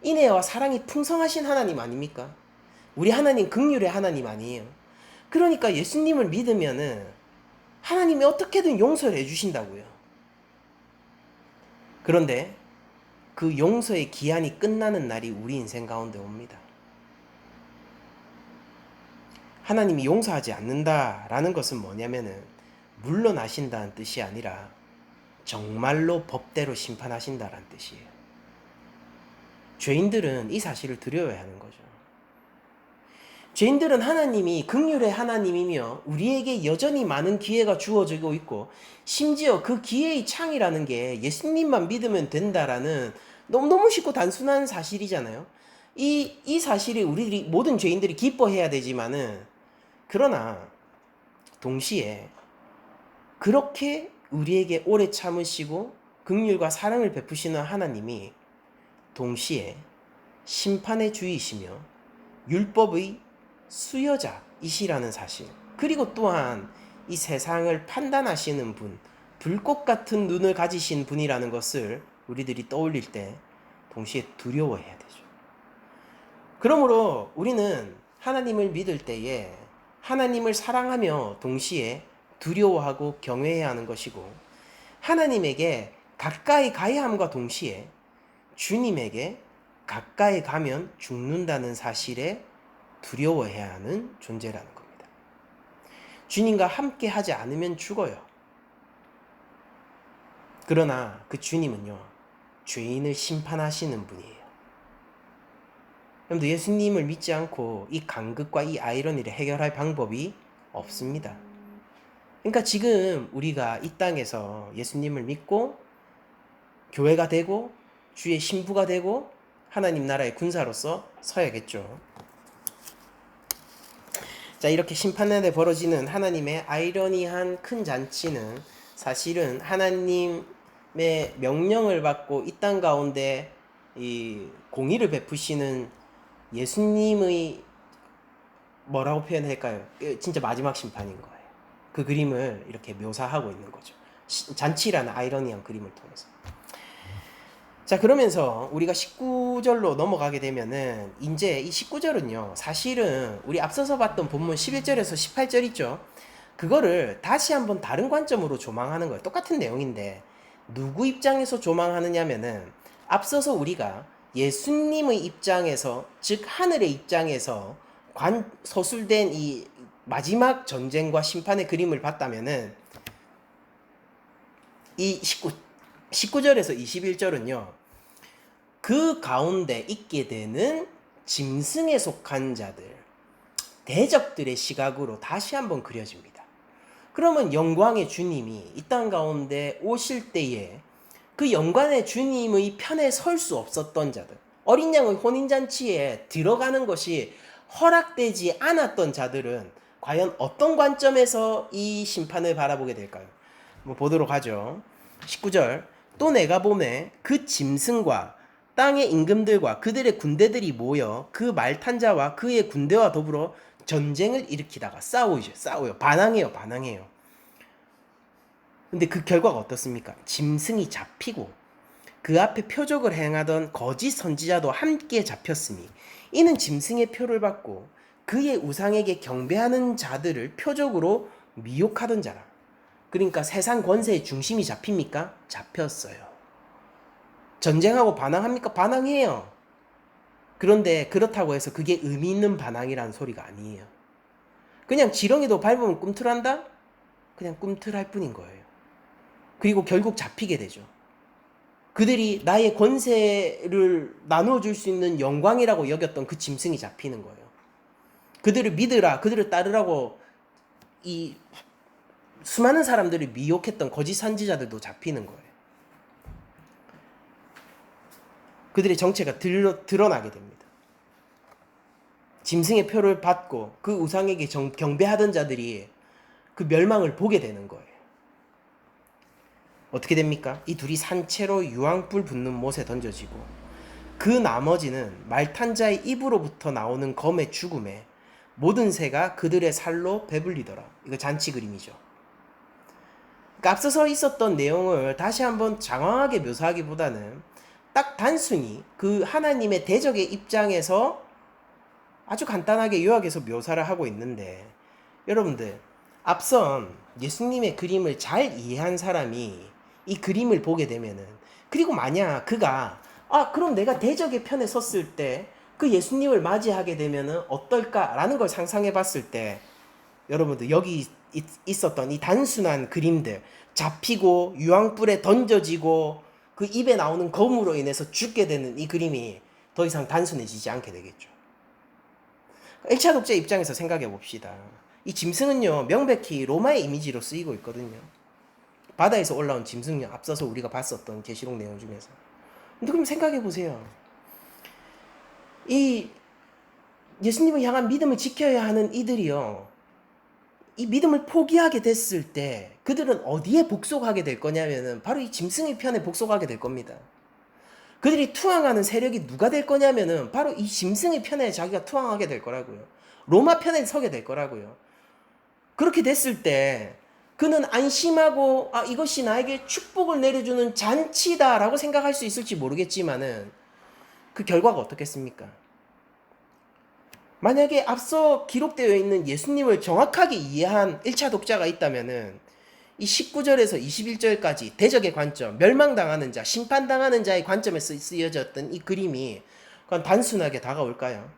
인애와 사랑이 풍성하신 하나님 아닙니까? 우리 하나님 긍휼의 하나님 아니에요? 그러니까 예수님을 믿으면은 하나님이 어떻게든 용서를 해주신다고요. 그런데 그 용서의 기한이 끝나는 날이 우리 인생 가운데 옵니다. 하나님이 용서하지 않는다라는 것은 뭐냐면은 물러나신다는 뜻이 아니라 정말로 법대로 심판하신다라는 뜻이에요. 죄인들은 이 사실을 두려워야 하는 거죠. 죄인들은 하나님이 긍휼의 하나님이며 우리에게 여전히 많은 기회가 주어지고 있고, 심지어 그 기회의 창이라는 게 예수님만 믿으면 된다라는 너무너무 쉽고 단순한 사실이잖아요. 이 사실이 우리들이 모든 죄인들이 기뻐해야 되지만은, 그러나 동시에 그렇게 우리에게 오래 참으시고 긍휼과 사랑을 베푸시는 하나님이 동시에 심판의 주이시며 율법의 수여자이시라는 사실, 그리고 또한 이 세상을 판단하시는 분, 불꽃 같은 눈을 가지신 분이라는 것을 우리들이 떠올릴 때 동시에 두려워해야 되죠. 그러므로 우리는 하나님을 믿을 때에 하나님을 사랑하며 동시에 두려워하고 경외해야 하는 것이고, 하나님에게 가까이 가야 함과 동시에 주님에게 가까이 가면 죽는다는 사실에 두려워해야 하는 존재라는 겁니다. 주님과 함께 하지 않으면 죽어요. 그러나 그 주님은요, 죄인을 심판하시는 분이에요. 여러분들, 예수님을 믿지 않고 이 간극과 이 아이러니를 해결할 방법이 없습니다. 그러니까 지금 우리가 이 땅에서 예수님을 믿고 교회가 되고 주의 신부가 되고 하나님 나라의 군사로서 서야겠죠. 자, 이렇게 심판날에 벌어지는 하나님의 아이러니한 큰 잔치는 사실은 하나님의 명령을 받고 이 땅 가운데 이 공의를 베푸시는 예수님의, 뭐라고 표현할까요? 진짜 마지막 심판인 거예요. 그 그림을 이렇게 묘사하고 있는 거죠. 잔치라는 아이러니한 그림을 통해서. 자, 그러면서 우리가 19절로 넘어가게 되면은, 이제 이 19절은요, 사실은 우리 앞서서 봤던 본문 11절에서 18절 있죠? 그거를 다시 한번 다른 관점으로 조망하는 거예요. 똑같은 내용인데 누구 입장에서 조망하느냐면은, 앞서서 우리가 예수님의 입장에서, 즉 하늘의 입장에서 서술된 이 마지막 전쟁과 심판의 그림을 봤다면은, 이 19절에서 21절은요, 그 가운데 있게 되는 짐승에 속한 자들, 대적들의 시각으로 다시 한번 그려집니다. 그러면 영광의 주님이 이 땅 가운데 오실 때에 그 영광의 주님의 편에 설 수 없었던 자들, 어린 양의 혼인잔치에 들어가는 것이 허락되지 않았던 자들은 과연 어떤 관점에서 이 심판을 바라보게 될까요? 한번 보도록 하죠. 19절, 또 내가 보매 그 짐승과 땅의 임금들과 그들의 군대들이 모여 그 말 탄 자와 그의 군대와 더불어 전쟁을 일으키다가 싸워요. 반항해요. 근데 그 결과가 어떻습니까? 짐승이 잡히고 그 앞에 표적을 행하던 거짓 선지자도 함께 잡혔으니, 이는 짐승의 표를 받고 그의 우상에게 경배하는 자들을 표적으로 미혹하던 자라. 그러니까 세상 권세의 중심이 잡힙니까? 잡혔어요. 전쟁하고 반항합니까? 반항해요. 그런데 그렇다고 해서 그게 의미 있는 반항이라는 소리가 아니에요. 그냥 지렁이도 밟으면 꿈틀한다? 그냥 꿈틀할 뿐인 거예요. 그리고 결국 잡히게 되죠. 그들이 나의 권세를 나눠줄 수 있는 영광이라고 여겼던 그 짐승이 잡히는 거예요. 그들을 믿으라, 그들을 따르라고 이 수많은 사람들을 미혹했던 거짓 선지자들도 잡히는 거예요. 그들의 정체가 드러나게 됩니다. 짐승의 표를 받고 그 우상에게 경배하던 자들이 그 멸망을 보게 되는 거예요. 어떻게 됩니까? 이 둘이 산채로 유황불 붙는 못에 던져지고, 그 나머지는 말탄 자의 입으로부터 나오는 검의 죽음에 모든 새가 그들의 살로 배불리더라. 이거 잔치 그림이죠. 그러니까 앞서서 있었던 내용을 다시 한번 장황하게 묘사하기보다는 딱 단순히 그 하나님의 대적의 입장에서 아주 간단하게 요약해서 묘사를 하고 있는데, 여러분들, 앞선 예수님의 그림을 잘 이해한 사람이 이 그림을 보게 되면은, 그리고 만약 그가 그럼 내가 대적의 편에 섰을 때 그 예수님을 맞이하게 되면은 어떨까라는 걸 상상해 봤을 때, 여러분들, 여기 있었던 이 단순한 그림들, 잡히고 유황불에 던져지고 그 입에 나오는 검으로 인해서 죽게 되는 이 그림이 더 이상 단순해지지 않게 되겠죠. 1차 독자 입장에서 생각해 봅시다. 이 짐승은요, 명백히 로마의 이미지로 쓰이고 있거든요. 바다에서 올라온 짐승요, 앞서서 우리가 봤었던 계시록 내용 중에서. 근데 그럼 생각해 보세요. 이 예수님을 향한 믿음을 지켜야 하는 이들이요, 이 믿음을 포기하게 됐을 때 그들은 어디에 복속하게 될 거냐면은 바로 이 짐승의 편에 복속하게 될 겁니다. 그들이 투항하는 세력이 누가 될 거냐면은 바로 이 짐승의 편에 자기가 투항하게 될 거라고요. 로마 편에 서게 될 거라고요. 그렇게 됐을 때 그는 안심하고 이것이 나에게 축복을 내려주는 잔치다라고 생각할 수 있을지 모르겠지만은 그 결과가 어떻겠습니까? 만약에 앞서 기록되어 있는 예수님을 정확하게 이해한 1차 독자가 있다면은 이 19절에서 21절까지 대적의 관점, 멸망당하는 자, 심판당하는 자의 관점에서 쓰여졌던 이 그림이 그건 단순하게 다가올까요?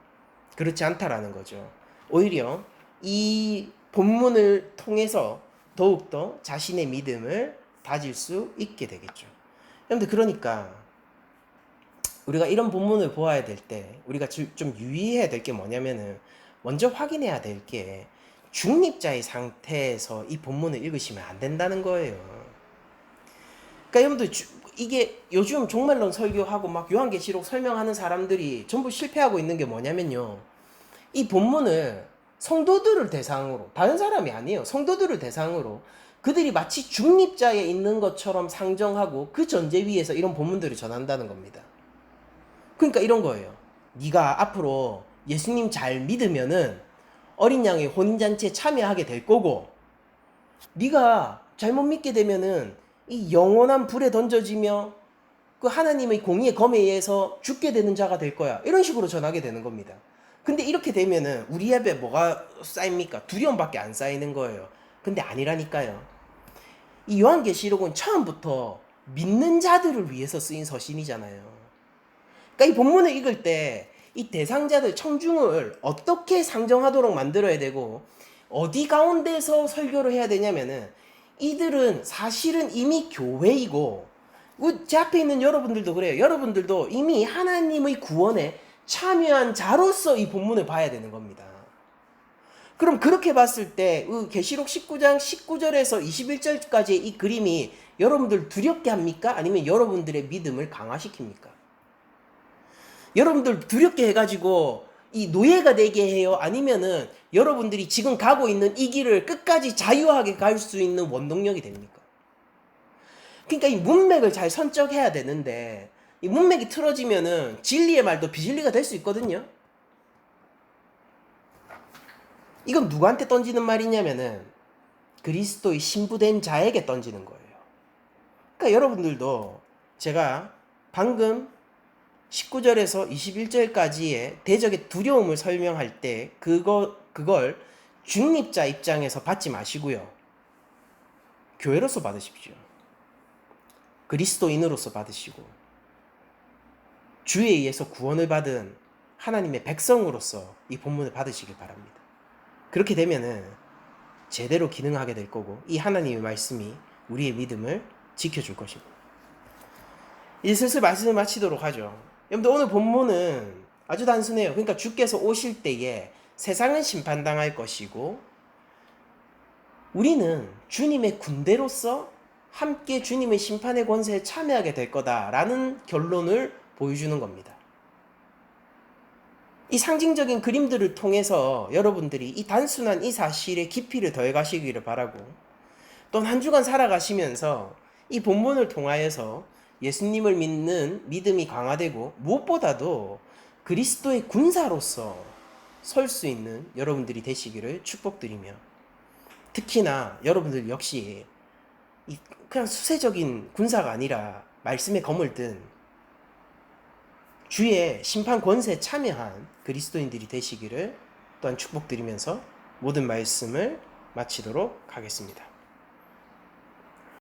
그렇지 않다라는 거죠. 오히려 이 본문을 통해서 더욱더 자신의 믿음을 다질 수 있게 되겠죠. 여러분들, 그러니까 우리가 이런 본문을 보아야 될 때 우리가 좀 유의해야 될 게 뭐냐면은, 먼저 확인해야 될 게 중립자의 상태에서 이 본문을 읽으시면 안 된다는 거예요. 그러니까 여러분들, 이게 요즘 종말론 설교하고 막 요한계시록 설명하는 사람들이 전부 실패하고 있는 게 뭐냐면요, 이 본문을 성도들을 대상으로, 다른 사람이 아니에요, 성도들을 대상으로 그들이 마치 중립자에 있는 것처럼 상정하고 그 전제 위에서 이런 본문들을 전한다는 겁니다. 그러니까 이런 거예요. 네가 앞으로 예수님 잘 믿으면은 어린 양의 혼인잔치에 참여하게 될 거고, 네가 잘못 믿게 되면은 이 영원한 불에 던져지며 그 하나님의 공의의 검에 의해서 죽게 되는 자가 될 거야. 이런 식으로 전하게 되는 겁니다. 근데 이렇게 되면은 우리 입에 뭐가 쌓입니까? 두려움밖에 안 쌓이는 거예요. 근데 아니라니까요. 이 요한계시록은 처음부터 믿는 자들을 위해서 쓰인 서신이잖아요. 그러니까 이 본문을 읽을 때 이 대상자들, 청중을 어떻게 상정하도록 만들어야 되고 어디 가운데서 설교를 해야 되냐면은, 이들은 사실은 이미 교회이고, 제 앞에 있는 여러분들도 그래요. 여러분들도 이미 하나님의 구원에 참여한 자로서 이 본문을 봐야 되는 겁니다. 그럼 그렇게 봤을 때 계시록 19장 19절에서 21절까지의 이 그림이 여러분들 두렵게 합니까? 아니면 여러분들의 믿음을 강화시킵니까? 여러분들 두렵게 해가지고 이 노예가 되게 해요? 아니면은 여러분들이 지금 가고 있는 이 길을 끝까지 자유하게 갈 수 있는 원동력이 됩니까? 그러니까 이 문맥을 잘 선적해야 되는데, 이 문맥이 틀어지면은 진리의 말도 비진리가 될 수 있거든요. 이건 누구한테 던지는 말이냐면은 그리스도의 신부된 자에게 던지는 거예요. 그러니까 여러분들도 제가 방금 19절에서 21절까지의 대적의 두려움을 설명할 때 그걸 중립자 입장에서 받지 마시고요, 교회로서 받으십시오. 그리스도인으로서 받으시고 주에 의해서 구원을 받은 하나님의 백성으로서 이 본문을 받으시길 바랍니다. 그렇게 되면은 제대로 기능하게 될 거고, 이 하나님의 말씀이 우리의 믿음을 지켜줄 것입니다. 이제 슬슬 말씀을 마치도록 하죠. 여러분들, 오늘 본문은 아주 단순해요. 그러니까 주께서 오실 때에 세상은 심판당할 것이고 우리는 주님의 군대로서 함께 주님의 심판의 권세에 참여하게 될 거다라는 결론을 보여주는 겁니다. 이 상징적인 그림들을 통해서 여러분들이 이 단순한 이 사실의 깊이를 더해가시기를 바라고, 또 한 주간 살아가시면서 이 본문을 통하여서 예수님을 믿는 믿음이 강화되고 무엇보다도 그리스도의 군사로서 설 수 있는 여러분들이 되시기를 축복드리며, 특히나 여러분들 역시 그냥 수세적인 군사가 아니라 말씀의 검을 든 주의 심판 권세에 참여한 그리스도인들이 되시기를 또한 축복드리면서 모든 말씀을 마치도록 하겠습니다.